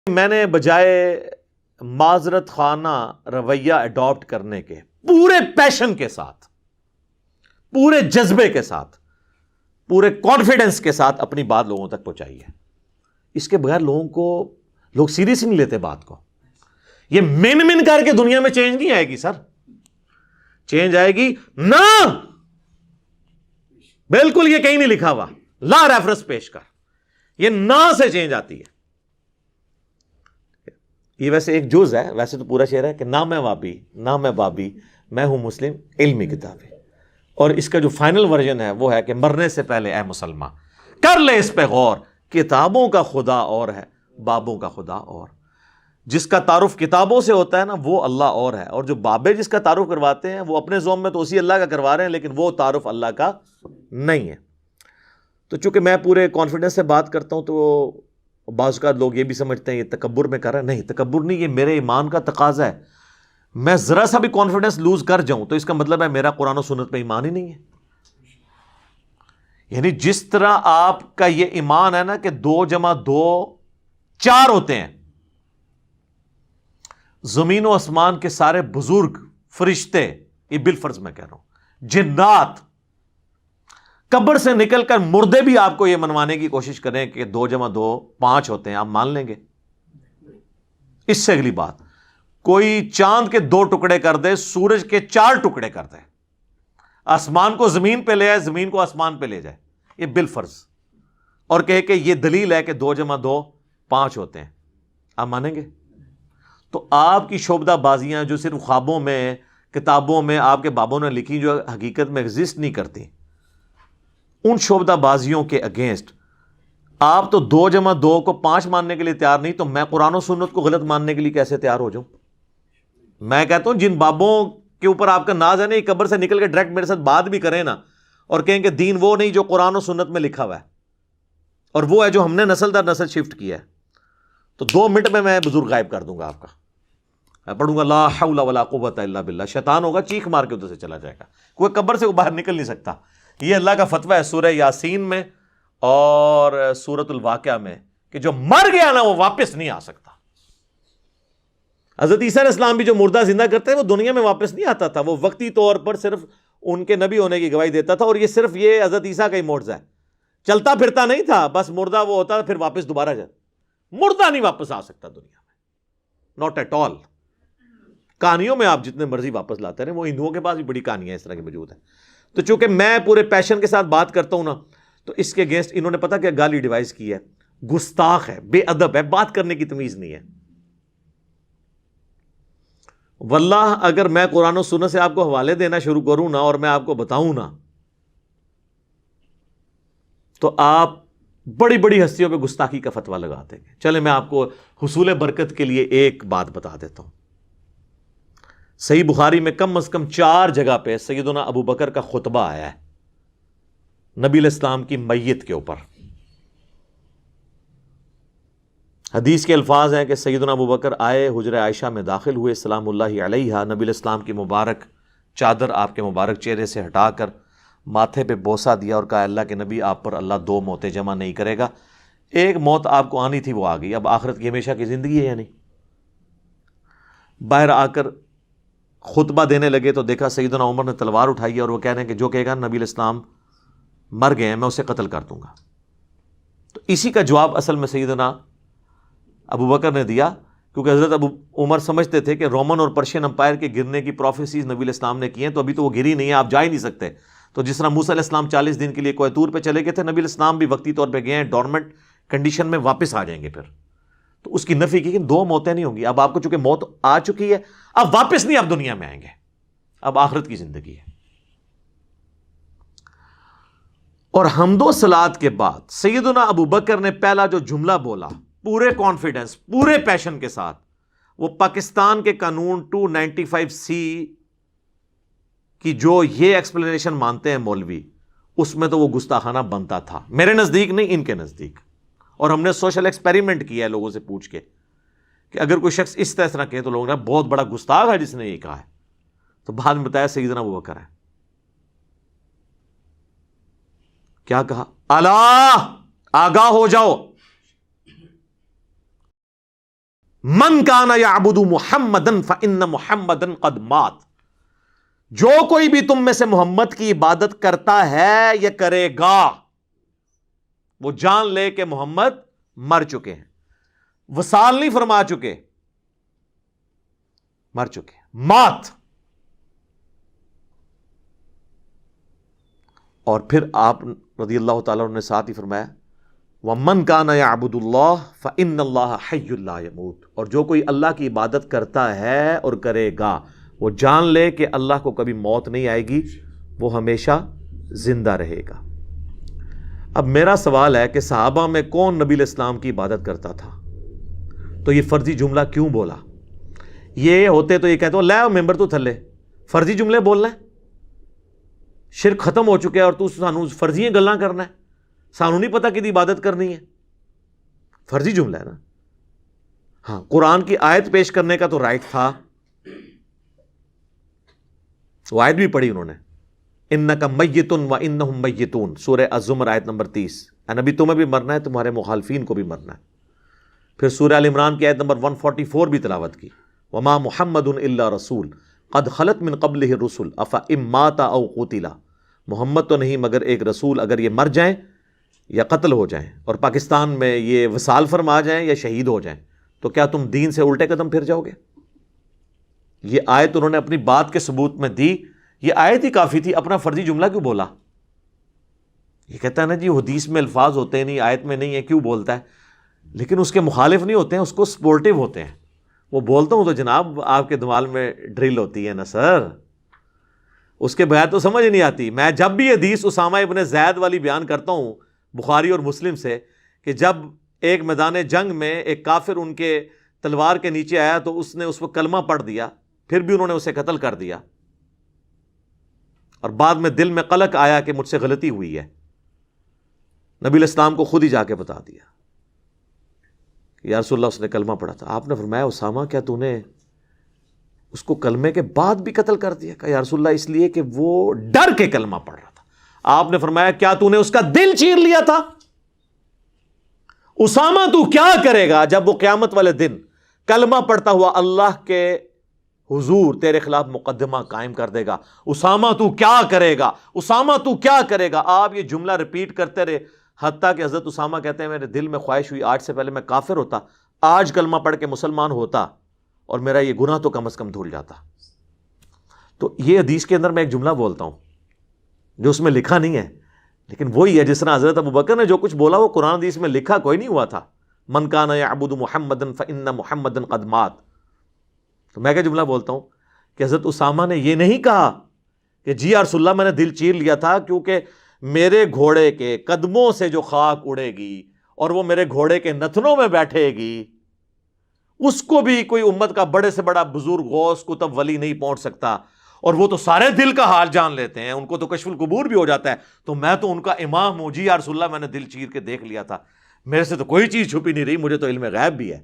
میں نے بجائے معذرت خانہ رویہ اڈاپٹ کرنے کے پورے پیشن کے ساتھ، پورے جذبے کے ساتھ، پورے کانفیڈنس کے ساتھ اپنی بات لوگوں تک پہنچائی ہے۔ اس کے بغیر لوگ سیریس نہیں لیتے بات کو۔ یہ من کر کے دنیا میں چینج نہیں آئے گی سر، چینج آئے گی نہ، بالکل یہ کہیں نہیں لکھا ہوا، لا ریفرنس پیش کر، یہ نہ سے چینج آتی ہے۔ یہ ویسے ایک جز ہے، ویسے تو پورا شعر ہے کہ نہ میں وابی نہ میں بابی، میں ہوں مسلم علمی کتابی۔ اور اس کا جو فائنل ورژن ہے وہ ہے کہ مرنے سے پہلے اے مسلمان کر لے اس پہ غور، کتابوں کا خدا اور ہے بابوں کا خدا اور۔ جس کا تعارف کتابوں سے ہوتا ہے نا وہ اللہ اور ہے، اور جو بابے جس کا تعارف کرواتے ہیں وہ اپنے ذوم میں تو اسی اللہ کا کروا رہے ہیں، لیکن وہ تعارف اللہ کا نہیں ہے۔ تو چونکہ میں پورے کانفیڈنس سے بات کرتا ہوں تو بعض اوقات لوگ یہ بھی سمجھتے ہیں یہ تکبر میں کر رہا ہے، نہیں تکبر نہیں، یہ میرے ایمان کا تقاضا ہے۔ میں ذرا سا بھی کانفیڈنس لوز کر جاؤں تو اس کا مطلب ہے میرا قرآن و سنت پہ ایمان ہی نہیں ہے۔ یعنی جس طرح آپ کا یہ ایمان ہے نا کہ 2 + 2 4 ہوتے ہیں، زمین و آسمان کے سارے بزرگ فرشتے، یہ بالفرض میں کہہ رہا ہوں، جنات، قبر سے نکل کر مردے بھی آپ کو یہ منوانے کی کوشش کریں کہ 2 + 2 5 ہوتے ہیں، آپ مان لیں گے؟ اس سے اگلی بات، کوئی چاند کے 2 ٹکڑے کر دے، سورج کے 4 ٹکڑے کر دے، آسمان کو زمین پہ لے آئے، زمین کو آسمان پہ لے جائے، یہ بالفرض، اور کہے کہ یہ دلیل ہے کہ 2 + 2 5 ہوتے ہیں، آپ مانیں گے؟ تو آپ کی شعبدہ بازیاں جو صرف خوابوں میں، کتابوں میں آپ کے بابوں نے لکھی، جو حقیقت میں ایگزسٹ نہیں کرتی، ان شعبدہ بازیوں کے اگینسٹ آپ تو 2 + 2 کو 5 ماننے کے لیے تیار نہیں، تو میں قرآن و سنت کو غلط ماننے کے لیے کیسے تیار ہو جاؤں؟ میں کہتا ہوں جن بابوں کے اوپر آپ کا ناز ہے نا، یہ قبر سے نکل کے ڈائریکٹ میرے ساتھ بات بھی کریں نا، اور کہیں کہ دین وہ نہیں جو قرآن و سنت میں لکھا ہوا ہے، اور وہ ہے جو ہم نے نسل در نسل شفٹ کیا ہے، تو 2 منٹ میں بزرگ غائب کر دوں گا آپ کا۔ میں پڑھوں گا لا حول ولا قوت الا باللہ، شیطان ہوگا چیخ مار کے ادھر سے چلا جائے گا، کوئی قبر سے باہر نکل نہیں سکتا۔ یہ اللہ کا فتویٰ ہے سورہ یاسین میں اور سورۃ الواقعہ میں کہ جو مر گیا نا وہ واپس نہیں آ سکتا۔ حضرت عیسیٰ علیہ السلام بھی جو مردہ زندہ کرتے ہیں وہ دنیا میں واپس نہیں آتا تھا، وہ وقتی طور پر صرف ان کے نبی ہونے کی گواہی دیتا تھا، اور یہ صرف یہ حضرت عیسیٰ کا ہی معجزہ ہے، چلتا پھرتا نہیں تھا، بس مردہ وہ ہوتا پھر واپس دوبارہ جاتا، مردہ نہیں واپس آ سکتا دنیا میں، ناٹ ایٹ آل۔ کہانیوں میں آپ جتنے مرضی واپس لاتے رہے، وہ ہندوؤں کے پاس بھی بڑی کہانیاں اس طرح کی موجود ہیں۔ تو چونکہ میں پورے پیشن کے ساتھ بات کرتا ہوں نا، تو اس کے اگینسٹ انہوں نے پتہ کیا گالی ڈیوائس کی ہے، گستاخ ہے، بے ادب ہے، بات کرنے کی تمیز نہیں ہے۔ واللہ اگر میں قرآن و سنت سے آپ کو حوالے دینا شروع کروں نا اور میں آپ کو بتاؤں نا، تو آپ بڑی بڑی ہستیوں پہ گستاخی کا فتویٰ لگا دیں گے۔ چلے میں آپ کو حصول برکت کے لیے ایک بات بتا دیتا ہوں۔ صحیح بخاری میں کم از کم 4 جگہ پہ سیدنا ابو بکر کا خطبہ آیا ہے نبی علیہ السلام کی میت کے اوپر۔ حدیث کے الفاظ ہیں کہ سیدنا ابو بکر آئے، حجرہ عائشہ میں داخل ہوئے، سلام اللہ علیہا، نبی علیہ السلام کی مبارک چادر آپ کے مبارک چہرے سے ہٹا کر ماتھے پہ بوسہ دیا اور کہا اللہ کے نبی آپ پر اللہ 2 موتیں جمع نہیں کرے گا، ایک موت آپ کو آنی تھی وہ آ گئی، اب آخرت کی ہمیشہ کی زندگی ہے یا نہیں۔ باہر آ کر خطبہ دینے لگے تو دیکھا سیدنا عمر نے تلوار اٹھائی ہے، اور وہ کہہ رہے ہیں کہ جو کہے گا نبی علیہ السلام مر گئے ہیں میں اسے قتل کر دوں گا۔ تو اسی کا جواب اصل میں سیدنا ابو بکر نے دیا، کیونکہ حضرت ابو عمر سمجھتے تھے کہ رومن اور پرشین امپائر کے گرنے کی پروفیسیز نبی علیہ السلام نے کی ہیں، تو ابھی تو وہ گری نہیں ہے، آپ جا ہی نہیں سکتے۔ تو جس طرح موسیٰ علیہ السلام 40 دن کے لیے کوہ طور پہ چلے گئے تھے، نبی علیہ السلام بھی وقتی طور پہ گئے ہیں، ڈورمنٹ کنڈیشن میں واپس آ جائیں گے پھر۔ تو اس کی نفی کی کہ 2 موتیں نہیں ہوں گی، اب آپ کو چونکہ موت آ چکی ہے، اب واپس نہیں آپ دنیا میں آئیں گے، اب آخرت کی زندگی ہے۔ اور حمد و صلات کے بعد سیدنا ابو بکر نے پہلا جو جملہ بولا پورے کانفیڈنس، پورے پیشن کے ساتھ، وہ پاکستان کے قانون 295C کی جو یہ ایکسپلینیشن مانتے ہیں مولوی، اس میں تو وہ گستاخانہ بنتا تھا، میرے نزدیک نہیں، ان کے نزدیک۔ اور ہم نے سوشل ایکسپیریمنٹ کیا ہے لوگوں سے پوچھ کے کہ اگر کوئی شخص اس طرح کہے تو لوگوں نے بہت بڑا گستاخ ہے جس نے یہ کہا ہے، تو بعد میں بتایا سیدنا ابو بکر ہے۔ کیا کہا؟ الا آگاہ ہو جاؤ، من کان یعبد محمدا فإن محمدا قد مات، جو کوئی بھی تم میں سے محمد کی عبادت کرتا ہے یا کرے گا، وہ جان لے کہ محمد مر چکے ہیں، وصال نہیں فرما چکے، مر چکے، مات۔ اور پھر آپ رضی اللہ تعالیٰ عنہ نے ساتھ ہی فرمایا وَمَنْ كَانَ يَعْبُدُ اللَّهَ فَإِنَّ اللَّهَ حَيٌّ لَا يَمُوتُ، اور جو کوئی اللہ کی عبادت کرتا ہے اور کرے گا، وہ جان لے کہ اللہ کو کبھی موت نہیں آئے گی، وہ ہمیشہ زندہ رہے گا۔ اب میرا سوال ہے کہ صحابہ میں کون نبی علیہ السلام کی عبادت کرتا تھا؟ تو یہ فرضی جملہ کیوں بولا؟ یہ ہوتے تو یہ کہتے ہو لے ممبر تو تھلے فرضی جملے بولنا ہے، شرک ختم ہو چکے اور تو سانو فرضی گلاں کرنا ہے، سانو نہیں پتا کہ عبادت کرنی ہے، فرضی جملہ ہے نا۔ ہاں قرآن کی آیت پیش کرنے کا تو رائٹ تھا، وہ آیت بھی پڑھی انہوں نے، انک میت وانہم میتون، سورہ الزمر آیت نمبر 30، اے نبی تمہیں بھی مرنا ہے، تمہارے مخالفین کو بھی مرنا ہے۔ پھر سورہ ال عمران کی آیت نمبر 144 بھی تلاوت کی، وما محمد الا رسول قد خلت من قبلہ الرسل افإن مات او قتل، محمد تو نہیں مگر ایک رسول، اگر یہ مر جائیں یا قتل ہو جائیں اور پاکستان میں یہ وصال فرما جائیں یا شہید ہو جائیں تو کیا تم دین سے الٹے قدم پھر جاؤ گے؟ یہ آیت انہوں نے اپنی بات کے ثبوت میں دی، یہ آیت ہی کافی تھی، اپنا فرضی جملہ کیوں بولا؟ یہ کہتا ہے نا جی حدیث میں الفاظ ہوتے ہیں نہیں، آیت میں نہیں ہے، کیوں بولتا ہے؟ لیکن اس کے مخالف نہیں ہوتے ہیں، اس کو سپورٹیو ہوتے ہیں۔ وہ بولتا ہوں تو جناب آپ کے دماغ میں ڈرل ہوتی ہے نا سر، اس کے بغیر تو سمجھ نہیں آتی۔ میں جب بھی حدیث اسامہ ابن زید والی بیان کرتا ہوں بخاری اور مسلم سے، کہ جب ایک میدان جنگ میں ایک کافر ان کے تلوار کے نیچے آیا تو اس نے اس کو کلمہ پڑھ دیا، پھر بھی انہوں نے اسے قتل کر دیا، اور بعد میں دل میں قلق آیا کہ مجھ سے غلطی ہوئی ہے، نبی علیہ السلام کو خود ہی جا کے بتا دیا کہ یا رسول اللہ اس نے کلمہ پڑھا تھا۔ آپ نے فرمایا اسامہ کیا تو نے اس کو کلمے کے بعد بھی قتل کر دیا؟ کہا یا رسول اللہ اس لیے کہ وہ ڈر کے کلمہ پڑھ رہا تھا۔ آپ نے فرمایا کیا تو نے اس کا دل چیر لیا تھا؟ اسامہ تو کیا کرے گا جب وہ قیامت والے دن کلمہ پڑھتا ہوا اللہ کے حضور تیرے خلاف مقدمہ قائم کر دے گا؟ اسامہ تو کیا کرے گا؟ اسامہ تو کیا کرے گا؟ آپ یہ جملہ ریپیٹ کرتے رہے، حتیٰ کہ حضرت اسامہ کہتے ہیں میرے دل میں خواہش ہوئی آج سے پہلے میں کافر ہوتا، آج کلمہ پڑھ کے مسلمان ہوتا اور میرا یہ گناہ تو کم از کم دھل جاتا۔ تو یہ حدیث کے اندر میں ایک جملہ بولتا ہوں جو اس میں لکھا نہیں ہے، لیکن وہی ہے جس طرح حضرت ابوبکر نے جو کچھ بولا وہ قرآن حدیث میں لکھا کوئی نہیں ہوا تھا، من کان یعبد محمدا فإن محمدا قد مات۔ تو میں کیا جملہ بولتا ہوں کہ حضرت اسامہ نے یہ نہیں کہا کہ جی یا رسول اللہ میں نے دل چیر لیا تھا کیونکہ میرے گھوڑے کے قدموں سے جو خاک اڑے گی اور وہ میرے گھوڑے کے نتنوں میں بیٹھے گی اس کو بھی کوئی امت کا بڑے سے بڑا بزرگ غوث کتب ولی نہیں پہنچ سکتا، اور وہ تو سارے دل کا حال جان لیتے ہیں، ان کو تو کشف القبور بھی ہو جاتا ہے، تو میں تو ان کا امام ہوں، جی یا رسول اللہ میں نے دل چیر کے دیکھ لیا تھا، میرے سے تو کوئی چیز چھپی نہیں رہی، مجھے تو علم غیب بھی ہے۔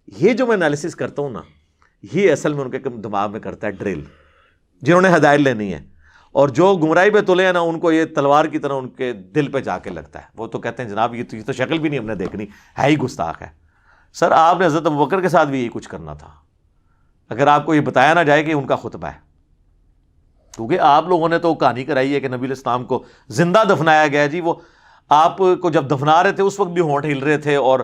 یہ جو میں انالیسس کرتا ہوں نا، یہ اصل میں ان کے دماغ میں کرتا ہے ڈرل، جنہوں نے ہدایت لینی ہے، اور جو گمراہی پہ تلے ہیں نا ان کو یہ تلوار کی طرح ان کے دل پہ جا کے لگتا ہے، وہ تو کہتے ہیں جناب یہ تو شکل بھی نہیں ہم نے دیکھنی، ہے ہی گستاخ ہے۔ سر آپ نے حضرت ابوبکر کے ساتھ بھی یہی کچھ کرنا تھا، اگر آپ کو یہ بتایا نہ جائے کہ ان کا خطبہ ہے، کیونکہ آپ لوگوں نے تو کہانی کرائی ہے کہ نبی علیہ السلام کو زندہ دفنایا گیا۔ جی وہ آپ کو جب دفنا رہے تھے اس وقت بھی ہونٹ ہل رہے تھے اور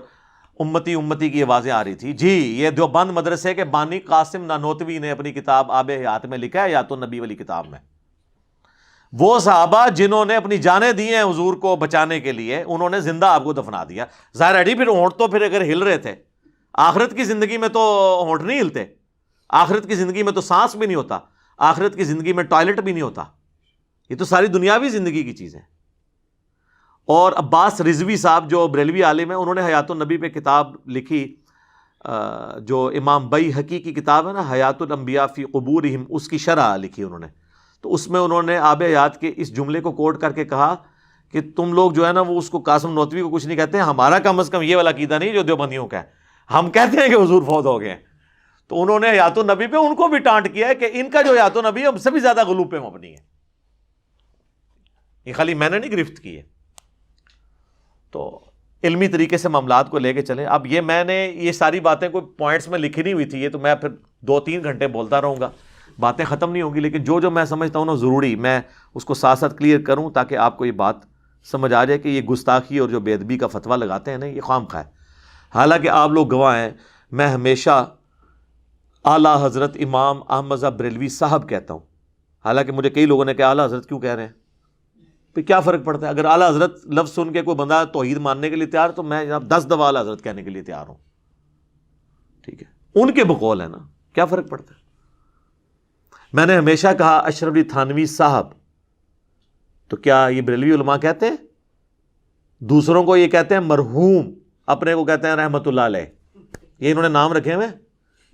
امتی امتی کی آوازیں آ رہی تھی۔ جی یہ دیوبند مدرسے کے بانی قاسم نانوتوی نے اپنی کتاب آب حیات میں لکھا ہے، یا تو نبی والی کتاب میں، وہ صحابہ جنہوں نے اپنی جانیں دی ہیں حضور کو بچانے کے لیے انہوں نے زندہ آپ کو دفنا دیا۔ ظاہر ہے پھر ہونٹ تو پھر اگر ہل رہے تھے، آخرت کی زندگی میں تو ہونٹ نہیں ہلتے، آخرت کی زندگی میں تو سانس بھی نہیں ہوتا، آخرت کی زندگی میں ٹوائلٹ بھی نہیں ہوتا، یہ تو ساری دنیاوی زندگی کی چیزیں۔ اور عباس رضوی صاحب جو بریلوی عالم ہیں انہوں نے حیات النبی پہ کتاب لکھی، جو امام بیہقی کی کتاب ہے نا حیات الانبیاء فی قبورہم، اس کی شرح لکھی انہوں نے، تو اس میں انہوں نے آب حیات کے اس جملے کو کوٹ کر کے کہا کہ تم لوگ جو ہے نا وہ اس کو قاسم نوتوی کو کچھ نہیں کہتے، ہمارا کم از کم یہ والا عقیدہ نہیں جو دیوبندیوں کا ہے، ہم کہتے ہیں کہ حضور فوت ہو گئے ہیں۔ تو انہوں نے حیات النبی پہ ان کو بھی ٹانٹ کیا ہے کہ ان کا جو حیات النبی ہے ہم سے بھی زیادہ غلو پہ مبنی ہے، یہ خالی میں نے نہیں گرفت کی ہے۔ تو علمی طریقے سے معاملات کو لے کے چلیں. اب یہ میں نے یہ ساری باتیں کوئی پوائنٹس میں لکھی نہیں ہوئی تھی, یہ تو میں پھر 2-3 گھنٹے بولتا رہوں گا, باتیں ختم نہیں ہوں گی, لیکن جو میں سمجھتا ہوں نا ضروری میں اس کو ساتھ ساتھ کلیئر کروں تاکہ آپ کو یہ بات سمجھ آ جائے کہ یہ گستاخی اور جو بے ادبی کا فتویٰ لگاتے ہیں نا یہ خام خواہ ہے. حالانکہ آپ لوگ گواہ ہیں, میں ہمیشہ اعلیٰ حضرت امام احمد رضا بریلوی صاحب کہتا ہوں, حالانکہ مجھے کئی لوگوں نے کہا اعلیٰ حضرت کیوں کہہ رہے ہیں, پھر کیا فرق پڑتا ہے؟ اگر اعلیٰ حضرت لفظ سن کے کوئی بندہ توحید ماننے کے لیے تیار تو میں جناب 10 دفعہ اعلیٰ حضرت کہنے کے لیے تیار ہوں. ٹھیک ہے, ان کے بقول ہے نا, کیا فرق پڑتا ہے؟ میں نے ہمیشہ کہا اشرف علی تھانوی صاحب, تو کیا یہ بریلوی علماء کہتے ہیں؟ دوسروں کو یہ کہتے ہیں مرحوم, اپنے کو کہتے ہیں رحمت اللہ علیہ, یہ انہوں نے نام رکھے ہوئے.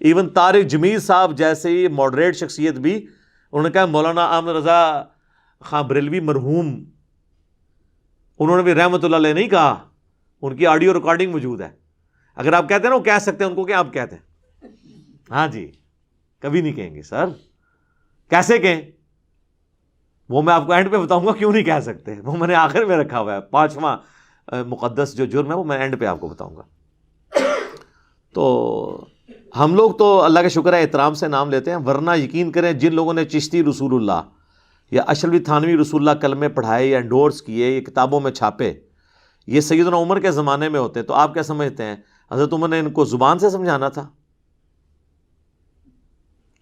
ایون طارق جمیل صاحب جیسے ماڈریٹ شخصیت بھی انہوں نے کہا مولانا احمد رضا خان بریلوی مرحوم, انہوں نے بھی رحمت اللہ علیہ نہیں کہا, ان کی آڈیو ریکارڈنگ موجود ہے. اگر آپ کہتے ہیں نا وہ کہہ سکتے ہیں, ان کو کیا آپ کہتے ہیں؟ ہاں جی, کبھی نہیں کہیں گے سر. کیسے کہیں؟ وہ میں آپ کو اینڈ پہ بتاؤں گا کیوں نہیں کہہ سکتے, وہ میں نے آخر میں رکھا ہوا ہے, 5واں مقدس جو جرم ہے وہ میں اینڈ پہ آپ کو بتاؤں گا. تو ہم لوگ تو اللہ کا شکر ہے احترام سے نام لیتے ہیں, ورنہ یقین کریں جن لوگوں نے چشتی رسول اللہ یا اشرف علی تھانوی رسول اللہ کلمے پڑھائے یا انڈورس کیے, یہ کتابوں میں چھاپے, یہ سیدنا عمر کے زمانے میں ہوتے, تو آپ کیا سمجھتے ہیں حضرت عمر نے ان کو زبان سے سمجھانا تھا؟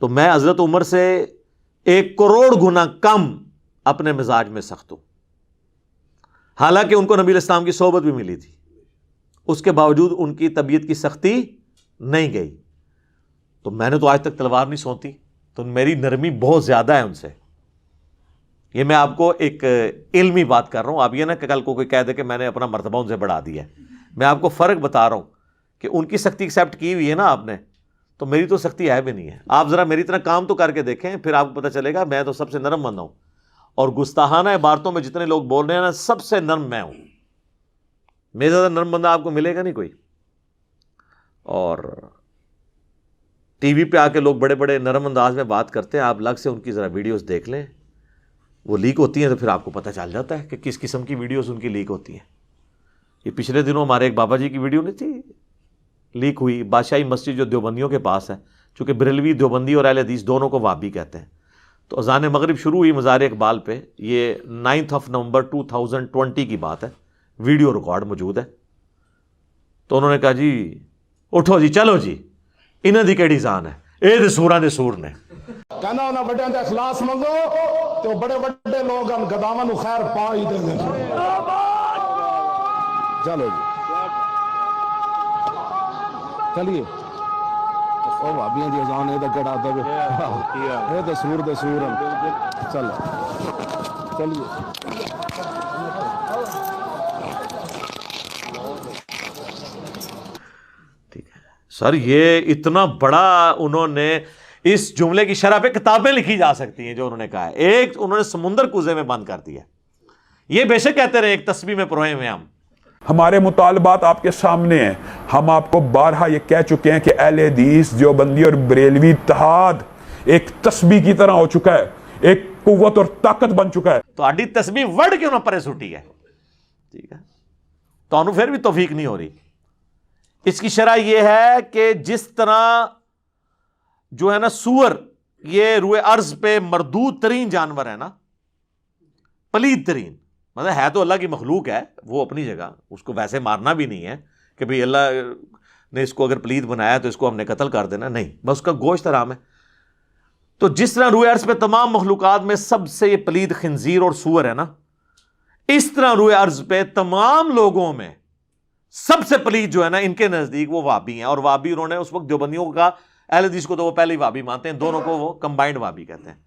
تو میں حضرت عمر سے 1 کروڑ گنا کم اپنے مزاج میں سخت ہوں. حالانکہ ان کو نبی علیہ السلام کی صحبت بھی ملی تھی, اس کے باوجود ان کی طبیعت کی سختی نہیں گئی. تو میں نے تو آج تک تلوار نہیں سونتی, تو میری نرمی بہت زیادہ ہے ان سے. یہ میں آپ کو ایک علمی بات کر رہا ہوں, آپ یہ نہ کہ کل کو کوئی کہہ دے کہ میں نے اپنا مرتبہ ان سے بڑھا دیا ہے. میں آپ کو فرق بتا رہا ہوں کہ ان کی سختی ایکسیپٹ کی ہوئی ہے نا آپ نے, تو میری تو سختی ہے بھی نہیں ہے. آپ ذرا میری طرح کام تو کر کے دیکھیں, پھر آپ کو پتہ چلے گا میں تو سب سے نرم بندہ ہوں, اور گستاخانہ عبارتوں میں جتنے لوگ بول رہے ہیں نا سب سے نرم میں ہوں. میرے زیادہ نرم بندہ آپ کو ملے گا نہیں کوئی. اور ٹی وی پہ آ کے لوگ بڑے بڑے نرم انداز میں بات کرتے ہیں, آپ الگ سے ان کی ذرا ویڈیوز دیکھ لیں, وہ لیک ہوتی ہیں تو پھر آپ کو پتہ چل جاتا ہے کہ کس قسم کی ویڈیوز ان کی لیک ہوتی ہیں. یہ پچھلے دنوں ہمارے ایک بابا جی کی ویڈیو نہیں تھی لیک ہوئی, بادشاہی مسجد جو دیوبندیوں کے پاس ہے, چونکہ بریلوی دیوبندی اور اہل حدیث دونوں کو وہابی کہتے ہیں. تو اذان مغرب شروع ہوئی مزار اقبال پہ, یہ 9 نومبر 2020 کی بات ہے, ویڈیو ریکارڈ موجود ہے. تو انہوں نے کہا جی اٹھو جی چلو جی انہاں دی کیڑی جان ہے, اے دے سوراں دے سور نے. کہنا انہاں بڑیاں تے اخلاص منگو تو بڑے بڑے لوگ ان گداواں نو خیر پا ہی دے دے. چلو جی چلیے, او بھابیاں دی اذان اے تے کڑا دے اے تے سور دے سور چل چلیے. سر یہ اتنا بڑا انہوں نے اس جملے کی شرح پہ کتابیں لکھی جا سکتی ہیں جو انہوں نے کہا ہے. ایک انہوں نے سمندر کوزے میں بند کر دیا. یہ بے شک کہتے رہے ایک تسبیح میں پروئے ہوئے ہم. ہمارے مطالبات آپ کے سامنے ہیں. ہم آپ کو بارہا یہ کہہ چکے ہیں کہ اہل حدیث دیوبندی اور بریلوی اتحاد ایک تسبیح کی طرح ہو چکا ہے, ایک قوت اور طاقت بن چکا ہے. تو آڈی تسبیح ورڈ کیوں نہ پرے سٹی ہے؟ ٹھیک ہے, تو انہوں پھر بھی توفیق نہیں ہو رہی. اس کی شرح یہ ہے کہ جس طرح جو ہے نا سور یہ روئے ارض پہ مردود ترین جانور ہے نا, پلید ترین, مطلب ہے تو اللہ کی مخلوق ہے وہ اپنی جگہ, اس کو ویسے مارنا بھی نہیں ہے کہ بھئی اللہ نے اس کو اگر پلید بنایا تو اس کو ہم نے قتل کر دینا, نہیں, بس اس کا گوشت حرام ہے. تو جس طرح روئے ارض پہ تمام مخلوقات میں سب سے یہ پلید خنزیر اور سور ہے نا, اس طرح روئے ارض پہ تمام لوگوں میں سب سے پلید جو ہے نا ان کے نزدیک وہ وہابی ہیں. اور وہابی انہوں نے اس وقت دیوبندیوں کو کہا, اہل حدیث کو تو وہ پہلے ہی وہابی مانتے ہیں, دونوں کو وہ کمبائنڈ وہابی کہتے ہیں.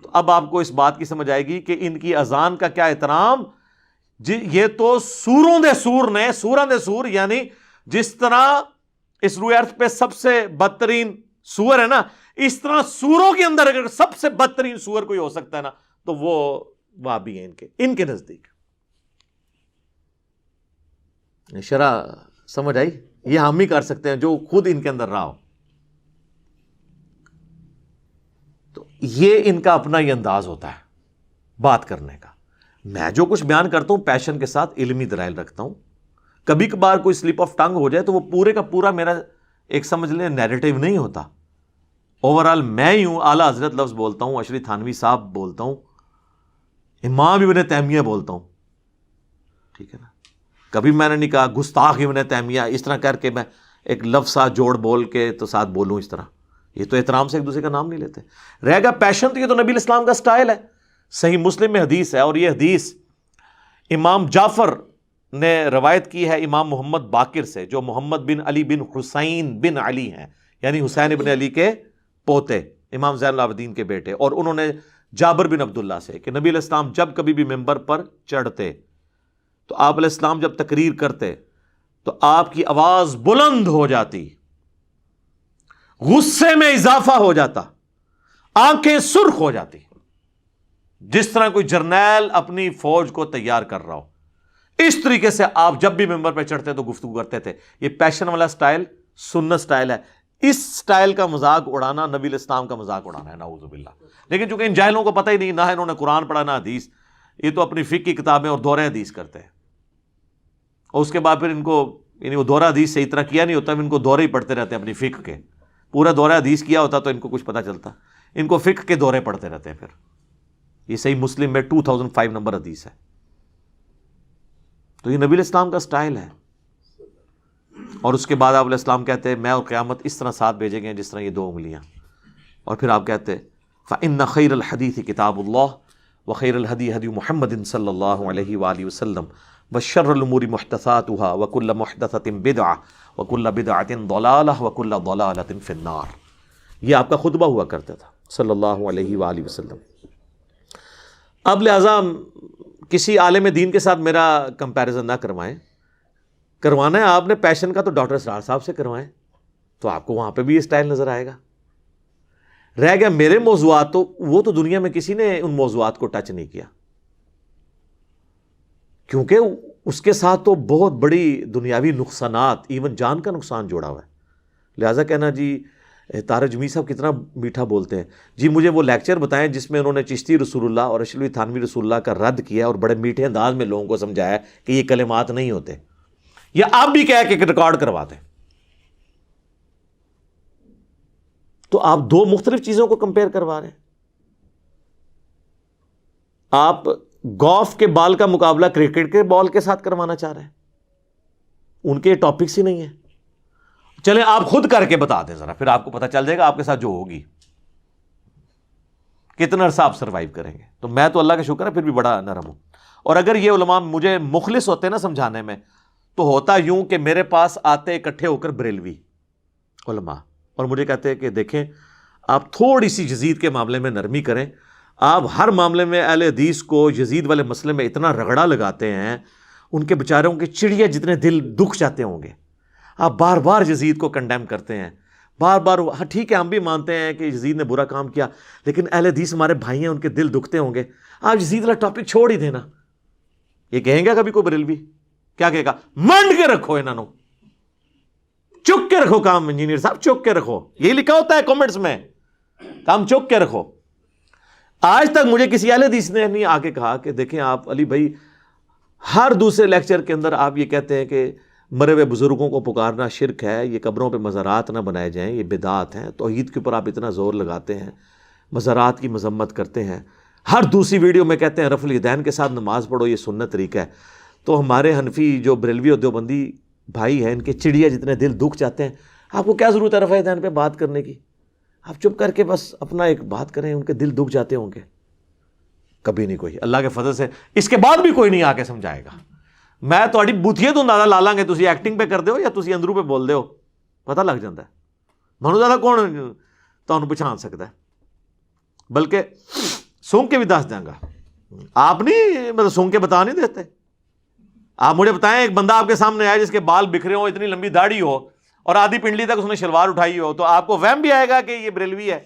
تو اب آپ کو اس بات کی سمجھ آئے گی کہ ان کی اذان کا کیا احترام. یہ تو سوروں دے سور نے, سوراں دے سور, یعنی جس طرح اس روئے ارض پہ سب سے بدترین سور ہے نا, اس طرح سوروں کے اندر اگر سب سے بدترین سور کوئی ہو سکتا ہے نا تو وہ وہابی ہیں ان کے نزدیک. شرح سمجھ آئی؟ یہ ہم ہی کر سکتے ہیں جو خود ان کے اندر رہا ہو. تو یہ ان کا اپنا ہی انداز ہوتا ہے بات کرنے کا. میں جو کچھ بیان کرتا ہوں پیشن کے ساتھ علمی دلائل رکھتا ہوں, کبھی کبھار کوئی سلپ آف ٹنگ ہو جائے تو وہ پورے کا پورا میرا ایک سمجھ لیں نیریٹو نہیں ہوتا. اوورآل میں ہی ہوں اعلیٰ حضرت لفظ بولتا ہوں, اشری تھانوی صاحب بولتا ہوں, امام ابن تیمیہ بولتا ہوں, ٹھیک ہے نا. کبھی میں نے نہیں کہا گستاخ ابن تیمیہ اس طرح کر کے میں ایک لفظ ساتھ جوڑ بول کے تو ساتھ بولوں اس طرح. یہ تو احترام سے ایک دوسرے کا نام نہیں لیتے. رہ گا پیشن, تو یہ تو نبی الاسلام کا سٹائل ہے. صحیح مسلم میں حدیث ہے, اور یہ حدیث امام جعفر نے روایت کی ہے امام محمد باقر سے, جو محمد بن علی بن حسین بن علی ہیں, یعنی حسین ابن علی کے پوتے, امام زین العابدین کے بیٹے. اور انہوں نے جابر بن عبداللہ سے کہ نبی علیہ السلام جب کبھی بھی ممبر پر چڑھتے تو آپ علیہ السلام جب تقریر کرتے تو آپ کی آواز بلند ہو جاتی, غصے میں اضافہ ہو جاتا, آنکھیں سرخ ہو جاتی, جس طرح کوئی جرنیل اپنی فوج کو تیار کر رہا ہو. اس طریقے سے آپ جب بھی ممبر پہ چڑھتے تو گفتگو کرتے تھے. یہ پیشن والا سٹائل سنت سٹائل ہے. اس سٹائل کا مذاق اڑانا نبی الاسلام کا مذاق اڑانا ہے, نعوذ باللہ. لیکن چونکہ ان جاہلوں کو پتہ ہی نہیں, نہ انہوں نے قرآن پڑھا نہ حدیث, یہ تو اپنی فقہ کی کتابیں اور دورہ حدیث کرتے ہیں, اور اس کے بعد پھر ان کو یعنی وہ دورہ حدیث صحیح طرح کیا نہیں ہوتا, ان کو دورے ہی پڑھتے رہتے ہیں اپنی فقہ کے. پورا دورہ حدیث کیا ہوتا تو ان کو کچھ پتہ چلتا, ان کو فقہ کے دورے پڑھتے رہتے ہیں. پھر یہ صحیح مسلم میں 2005 نمبر حدیث ہے. تو یہ نبی الاسلام کا سٹائل ہے. اور اس کے بعد آپ علیہ السلام کہتے ہیں میں اور قیامت اس طرح ساتھ بھیجیں گے جس طرح یہ 2 انگلیاں. اور پھر آپ کہتے ہیں فَإِنَّ خَيْرَ الْحَدِيثِ كِتَابُ اللَّهِ وَخَيْرَ الْهَدِي هَدْيُ مُحَمَّدٍ صلی اللہ علیہ وآلہ وسلم وَشَرَّ الْأُمُورِ مُحْدَثَاتُهَا وَكُلَّ مُحْدَثَةٍ بِدْعَةٍ وَكُلَّ بِدْعَةٍ ضَلَالَةٍ وَكُلَّ ضَلَالَةٍ فِي النَّارِ. یہ آپ کا خطبہ ہوا کرتا تھا صلی اللہ علیہ وآلہ وسلم. اب لہٰذا کسی عالم دین کے ساتھ میرا کمپیریزن نہ کروائیں. کروانا ہے آپ نے پیشن کا تو ڈاکٹر اسرار صاحب سے کروائیں, تو آپ کو وہاں پہ بھی یہ سٹائل نظر آئے گا. رہ گیا میرے موضوعات, تو وہ تو دنیا میں کسی نے ان موضوعات کو ٹچ نہیں کیا, کیونکہ اس کے ساتھ تو بہت بڑی دنیاوی نقصانات, ایون جان کا نقصان جوڑا ہوا ہے. لہٰذا کہنا جی طارق جمیل صاحب کتنا میٹھا بولتے ہیں, جی مجھے وہ لیکچر بتائیں جس میں انہوں نے چشتی رسول اللہ اور اشرف تھانوی رسول اللہ کا رد کیا اور بڑے میٹھے انداز میں لوگوں کو سمجھایا کہ یہ کلمات نہیں ہوتے, یا آپ بھی کہہ کے ریکارڈ کروا دیں. تو آپ 2 مختلف چیزوں کو کمپیئر کروا رہے ہیں. آپ گولف کے بال کا مقابلہ کرکٹ کے بال کے ساتھ کروانا چاہ رہے ہیں, ان کے ٹاپکس ہی نہیں ہیں. چلیں آپ خود کر کے بتا دیں ذرا, پھر آپ کو پتہ چل جائے گا آپ کے ساتھ جو ہوگی کتنا عرصہ آپ سروائیو کریں گے. تو میں تو اللہ کا شکر ہے پھر بھی بڑا نرم ہوں. اور اگر یہ علماء مجھے مخلص ہوتے نا سمجھانے میں, تو ہوتا یوں کہ میرے پاس آتے اکٹھے ہو کر بریلوی علماء اور مجھے کہتے ہیں کہ دیکھیں آپ تھوڑی سی یزید کے معاملے میں نرمی کریں, آپ ہر معاملے میں اہل حدیث کو یزید والے مسئلے میں اتنا رگڑا لگاتے ہیں, ان کے بیچاروں کے چڑیا جتنے دل دکھ جاتے ہوں گے, آپ بار بار یزید کو کنڈیم کرتے ہیں, بار بار. ہاں ٹھیک ہے ہم بھی مانتے ہیں کہ یزید نے برا کام کیا, لیکن اہل حدیث ہمارے بھائی ہیں, ان کے دل دکھتے ہوں گے. آپ یزید والا ٹاپک چھوڑ ہی دینا. یہ کہیں گا کبھی کوئی بریلوی کیا کہے گا, منڈ کے رکھو انہوں نے, چک کے رکھو کام, انجینئر صاحب چک کے رکھو. یہی لکھا ہوتا ہے کامنٹس میں, کام چک کے رکھو. آج تک مجھے کسی اہل حدیث نے نہیں آ کے کہا کہ دیکھیں آپ علی بھائی ہر دوسرے لیکچر کے اندر آپ یہ کہتے ہیں کہ مرے ہوئے بزرگوں کو پکارنا شرک ہے, یہ قبروں پہ مزارات نہ بنائے جائیں, یہ بدعات ہیں. توحید کے اوپر آپ اتنا زور لگاتے ہیں, مزارات کی مذمت کرتے ہیں. ہر دوسری ویڈیو میں کہتے ہیں رفع الیدین کے ساتھ نماز پڑھو, یہ سنت طریقہ ہے. تو ہمارے حنفی جو بریلوی اور دیوبندی بھائی ہیں, ان کے چڑیا جتنے دل دکھ جاتے ہیں, آپ کو کیا ضرورت ہے رفع الیدین پہ بات کرنے کی؟ آپ چپ کر کے بس اپنا ایک بات کریں, ان کے دل دکھ جاتے ہوں گے. کبھی نہیں کوئی, اللہ کے فضل سے اس کے بعد بھی کوئی نہیں آ کے سمجھائے گا. میں تھوڑی بوتھیے تو اندازہ لا لیں گے تسی ایکٹنگ پہ کر دے ہو یا تسی اندروں پہ بول دے ہو, پتہ لگ جاتا ہے. منو زیادہ کون تمہیں پہچان سکتا ہے, بلکہ سونگ کے بھی دس دیں گا. آپ نہیں مطلب سونگ کے بتا نہیں دیتے. آپ مجھے بتائیں ایک بندہ آپ کے سامنے آیا جس کے بال بکھرے ہوں, اتنی لمبی داڑھی ہو اور آدھی پنڈلی تک اس نے شلوار اٹھائی ہو, تو آپ کو وہم بھی آئے گا کہ یہ بریلوی ہے؟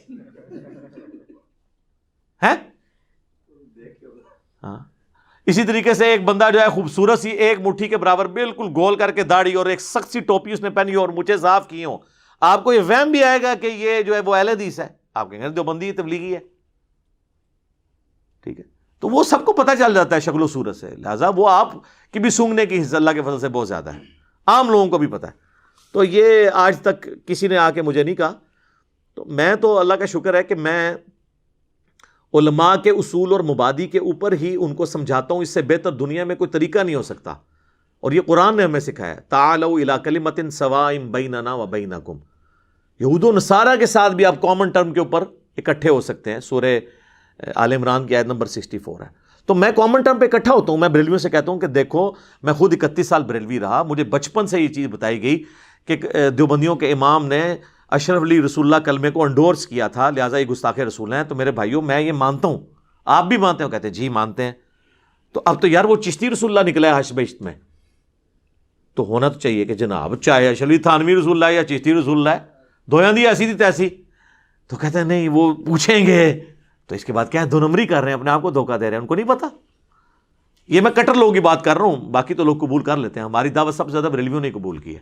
ہاں. اسی طریقے سے ایک بندہ جو ہے خوبصورت سی ایک مٹھی کے برابر بالکل گول کر کے داڑھی اور ایک سخت سی ٹوپی اس نے پہنی ہو اور مجھے صاف کی ہوں, آپ کو یہ وہم بھی آئے گا کہ یہ جو ہے وہ اہل حدیث ہے؟ آپ کہیں گے دیوبندی تبلیغی ہے. ٹھیک ہے, تو وہ سب کو پتہ چل جاتا ہے شکل و صورت سے. لہٰذا وہ آپ کی بھی سونگنے کی حصہ اللہ کے فضل سے بہت زیادہ ہے. عام لوگوں کو بھی پتہ ہے. تو یہ آج تک کسی نے آ کے مجھے نہیں کہا. تو میں تو اللہ کا شکر ہے کہ میں علماء کے اصول اور مبادی کے اوپر ہی ان کو سمجھاتا ہوں. اس سے بہتر دنیا میں کوئی طریقہ نہیں ہو سکتا. اور یہ قرآن نے ہمیں سکھایا, تعالوا الی کلمۃ سواء بیننا و بینکم. یہود و نصارہ کے ساتھ بھی آپ کامن ٹرم کے اوپر اکٹھے ہو سکتے ہیں. سورہ آل عمران کی آیت نمبر 64 ہے. تو میں کامن ٹرم پہ اکٹھا ہوتا ہوں. میں بریلویوں سے کہتا ہوں کہ دیکھو, میں خود 31 سال بریلوی رہا, مجھے بچپن سے یہ چیز بتائی گئی کہ دیوبندیوں کے امام نے اشرف علی رسول اللہ کلمے کو انڈورس کیا تھا, لہٰذا یہ گستاخ رسول ہیں. تو میرے بھائیوں میں یہ مانتا ہوں, آپ بھی مانتے ہو؟ کہتے ہیں جی مانتے ہیں. تو اب تو یار وہ چشتی رسول اللہ نکلا ہے حشر بہشت میں, تو ہونا تو چاہیے کہ جناب چاہے اشرف علی تھانوی رسول اللہ یا چشتی رسول اللہ ہے, دویاں دی ایسی تھی تیسی. تو کہتے ہیں نہیں وہ پوچھیں گے. تو اس کے بعد کیا ہے, دو نمبری کر رہے ہیں, اپنے آپ کو دھوکہ دے رہے ہیں, ان کو نہیں پتا. یہ میں کٹر لوگوں کی بات کر رہا ہوں, باقی تو لوگ قبول کر لیتے ہیں. ہماری دعوت سب سے زیادہ بریلویوں نے قبول کی ہے.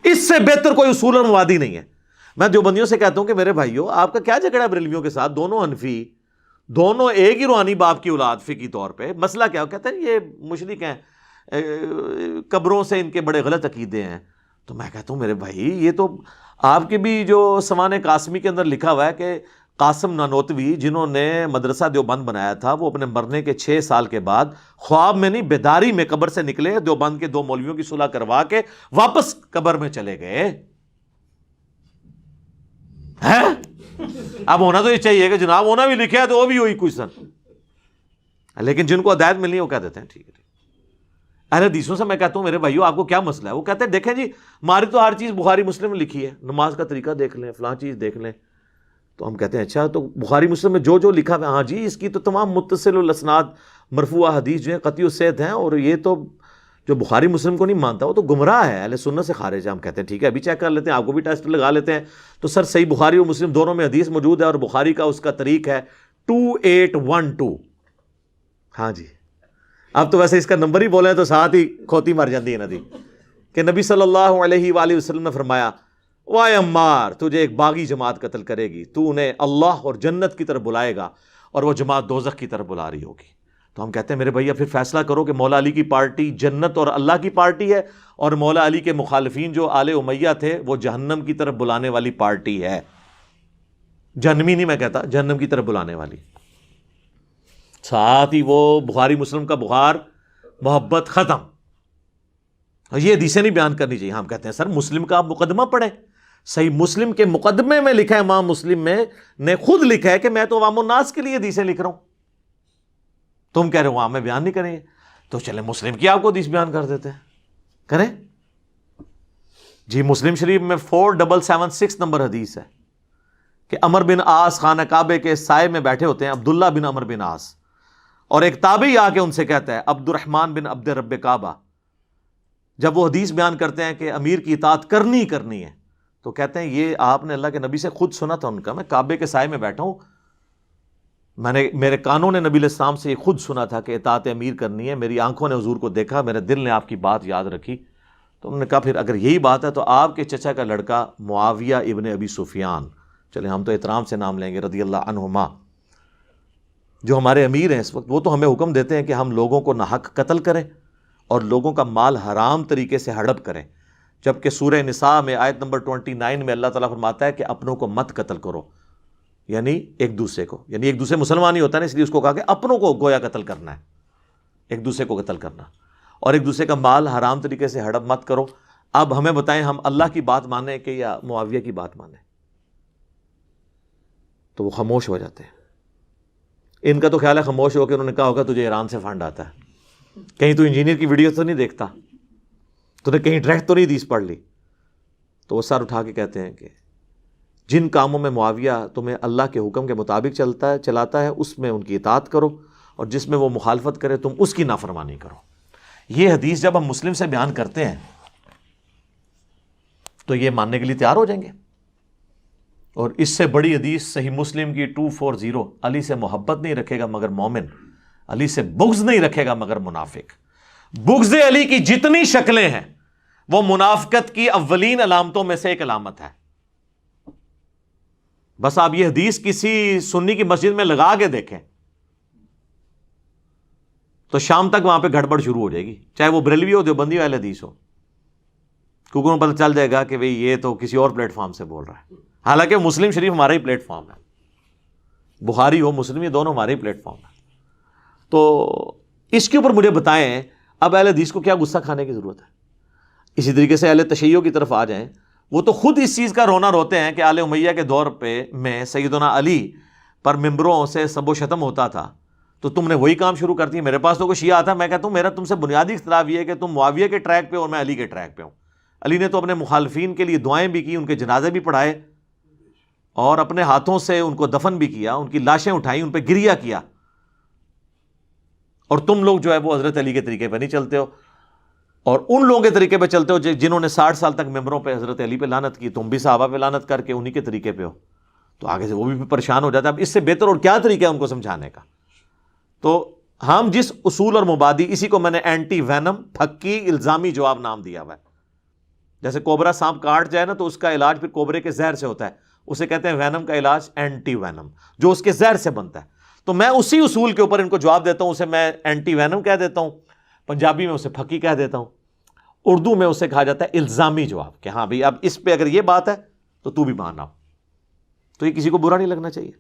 اس سے بہتر کوئی اصول اور موادی نہیں ہے. میں دیوبندیوں سے کہتا ہوں کہ میرے بھائیوں آپ کا کیا جھگڑا ہے بریلویوں کے ساتھ؟ دونوں حنفی, دونوں ایک ہی روحانی باپ کی اولاد فقہی طور پہ. مسئلہ کیا ہو؟ کہتے ہیں یہ مشرک ہیں, قبروں سے ان کے بڑے غلط عقیدے ہیں. تو میں کہتا ہوں میرے بھائی یہ تو آپ کے بھی جو سوانح قاسمی کے اندر لکھا ہوا ہے کہ قاسم نانوتوی جنہوں نے مدرسہ دیوبند بنایا تھا, وہ اپنے مرنے کے 6 سال کے بعد خواب میں نہیں بیداری میں قبر سے نکلے, دیوبند کے 2 مولویوں کی صلح کروا کے واپس قبر میں چلے گئے. اب ہونا تو یہ چاہیے کہ جناب ہونا بھی لکھا ہے تو وہ بھی ہوئی کچھ سن, لیکن جن کو ہدایت ملنی ہے وہ کہہ دیتے ہیں ٹھیک ہے. اہل حدیثوں سے میں کہتا ہوں میرے بھائیو آپ کو کیا مسئلہ ہے؟ وہ کہتے ہیں دیکھیں جی ہماری تو ہر چیز بخاری مسلم میں لکھی ہے, نماز کا طریقہ دیکھ لیں, فلاں چیز دیکھ لیں. تو ہم کہتے ہیں اچھا تو بخاری مسلم میں جو جو لکھا ہے, ہاں جی اس کی تو تمام متصل الاسناد مرفوعہ حدیث جو ہیں قطعی الصحت ہیں, اور یہ تو جو بخاری مسلم کو نہیں مانتا وہ تو گمراہ ہے, اہل سنت سے خارج ہے. ہم کہتے ہیں ٹھیک ہے ابھی چیک کر لیتے ہیں, آپ کو بھی ٹیسٹ لگا لیتے ہیں. تو سر صحیح بخاری اور مسلم دونوں میں حدیث موجود ہے, اور بخاری کا اس کا طریق ہے 2812. ہاں جی اب تو ویسے اس کا نمبر ہی بولیں تو ساتھ ہی کھوتی مر جاتی ہے ندی, کہ نبی صلی اللہ علیہ وآلہ وسلم نے فرمایا وائے عمار تجھے ایک باغی جماعت قتل کرے گی, تو انہیں اللہ اور جنت کی طرف بلائے گا اور وہ جماعت دوزخ کی طرف بلا رہی ہوگی. تو ہم کہتے ہیں میرے بھیا پھر فیصلہ کرو کہ مولا علی کی پارٹی جنت اور اللہ کی پارٹی ہے, اور مولا علی کے مخالفین جو آل امیہ تھے وہ جہنم کی طرف بلانے والی پارٹی ہے. جہنمی نہیں میں کہتا, جہنم کی طرف بلانے والی. ساتھ ہی وہ بخاری مسلم کا بخار محبت ختم. یہ حدیثیں نہیں بیان کرنی چاہیے. ہم کہتے ہیں سر مسلم کا آپ مقدمہ پڑھیں, صحیح مسلم کے مقدمے میں لکھا ہے, امام مسلم میں نے خود لکھا ہے کہ میں تو عوام الناس کے لیے حدیثیں لکھ رہا ہوں. تم کہہ رہے ہو میں بیان نہیں کریں گے, تو چلیں مسلم کی آپ کو حدیث بیان کر دیتے ہیں, کریں جی. مسلم شریف میں 4776 نمبر حدیث ہے کہ عمر بن عاص خانہ کعبے کے سائے میں بیٹھے ہوتے ہیں, عبداللہ بن عمر بن عاص, اور ایک تابعی آ کے ان سے کہتا ہے عبد الرحمن بن عبد رب کعبہ, جب وہ حدیث بیان کرتے ہیں کہ امیر کی اطاعت کرنی ہے, تو کہتے ہیں یہ آپ نے اللہ کے نبی سے خود سنا تھا ان کا, میں کعبے کے سائے میں بیٹھا ہوں, میرے کانوں نے نبی علیہ السلام سے یہ خود سنا تھا کہ اطاعت امیر کرنی ہے, میری آنکھوں نے حضور کو دیکھا, میرے دل نے آپ کی بات یاد رکھی. تو انہوں نے کہا پھر اگر یہی بات ہے تو آپ کے چچا کا لڑکا معاویہ ابن ابی سفیان, چلیں ہم تو احترام سے نام لیں گے, رضی اللہ عنہما, جو ہمارے امیر ہیں اس وقت, وہ تو ہمیں حکم دیتے ہیں کہ ہم لوگوں کو ناحق قتل کریں اور لوگوں کا مال حرام طریقے سے ہڑپ کریں, جبکہ سورہ نساء میں آیت نمبر 29 میں اللہ تعالیٰ فرماتا ہے کہ اپنوں کو مت قتل کرو, یعنی ایک دوسرے کو, یعنی ایک دوسرے مسلمان ہی ہوتا ہے نا, اس لیے اس کو کہا کہ اپنوں کو گویا قتل کرنا ہے, ایک دوسرے کو قتل کرنا, اور ایک دوسرے کا مال حرام طریقے سے ہڑپ مت کرو. اب ہمیں بتائیں ہم اللہ کی بات مانیں کہ یا معاویہ کی بات مانیں؟ تو وہ خاموش ہو جاتے ہیں. ان کا تو خیال ہے خاموش ہو کے انہوں نے کہا ہوگا تجھے ایران سے فنڈ آتا ہے, کہیں تو انجینئر کی ویڈیو تو نہیں دیکھتا, تو نے کہیں ڈائریکٹ تو نہیں حدیث پڑھ لی. تو وہ سر اٹھا کے کہتے ہیں کہ جن کاموں میں معاویہ تمہیں اللہ کے حکم کے مطابق چلاتا ہے اس میں ان کی اطاعت کرو, اور جس میں وہ مخالفت کرے تم اس کی نافرمانی کرو. یہ حدیث جب ہم مسلم سے بیان کرتے ہیں تو یہ ماننے کے لیے تیار ہو جائیں گے. اور اس سے بڑی حدیث صحیح مسلم کی 240, علی سے محبت نہیں رکھے گا مگر مومن, علی سے بغض نہیں رکھے گا مگر منافق. بغض علی کی جتنی شکلیں ہیں وہ منافقت کی اولین علامتوں میں سے ایک علامت ہے. بس آپ یہ حدیث کسی سنی کی مسجد میں لگا کے دیکھیں تو شام تک وہاں پہ گڑبڑ شروع ہو جائے گی, چاہے وہ بریلوی ہو, دیوبندی ہو, اہل حدیث ہو. کیونکہ انہیں پتہ چل جائے گا کہ بھئی یہ تو کسی اور پلیٹ فارم سے بول رہا ہے، حالانکہ مسلم شریف ہمارا ہی پلیٹ فارم ہے، بخاری ہو مسلم، یہ دونوں ہمارے ہی پلیٹ فارم ہیں۔ تو اس کے اوپر مجھے بتائیں اب اہل حدیث کو کیا غصہ کھانے کی ضرورت ہے؟ اسی طریقے سے اہل تشیع کی طرف آ جائیں، وہ تو خود اس چیز کا رونا روتے ہیں کہ آل امیہ کے دور پہ میں سیدنا علی پر ممبروں سے سب و شتم ہوتا تھا، تو تم نے وہی کام شروع کر دیا۔ میرے پاس تو کوئی شیعہ آتا، میں کہتا ہوں میرا تم سے بنیادی اختلاف یہ ہے کہ تم معاویہ کے ٹریک پہ اور میں علی کے ٹریک پہ ہوں۔ علی نے تو اپنے مخالفین کے لیے دعائیں بھی کی، ان کے جنازے بھی پڑھائے، اور اپنے ہاتھوں سے ان کو دفن بھی کیا، ان کی لاشیں اٹھائیں، ان پہ گریہ کیا، اور تم لوگ جو ہے وہ حضرت علی کے طریقے پہ نہیں چلتے ہو، اور ان لوگوں کے طریقے پہ چلتے ہو جنہوں نے 60 سال تک ممبروں پہ حضرت علی پہ لعنت کی، تم بھی صحابہ پہ لعنت کر کے انہی کے طریقے پہ ہو، تو آگے سے وہ بھی پریشان ہو جاتا ہے۔ اب اس سے بہتر اور کیا طریقہ ہے ان کو سمجھانے کا؟ تو ہم جس اصول اور مبادی، اسی کو میں نے اینٹی وینم، پھکی الزامی جواب نام دیا ہوا ہے۔ جیسے کوبرا سانپ کاٹ جائے نا تو اس کا علاج پھر کوبرے کے زہر سے ہوتا ہے، اسے کہتے ہیں وینم کا علاج اینٹی وینم، جو اس کے زہر سے بنتا ہے۔ تو میں اسی اصول کے اوپر ان کو جواب دیتا ہوں، اسے میں اینٹی وینم کہہ دیتا ہوں، پنجابی میں اسے پھکی کہہ دیتا ہوں، اردو میں اسے کہا جاتا ہے الزامی جواب، کہ ہاں بھئی اب اس پہ اگر یہ بات ہے تو تو بھی مان آؤ۔ تو یہ کسی کو برا نہیں لگنا چاہیے۔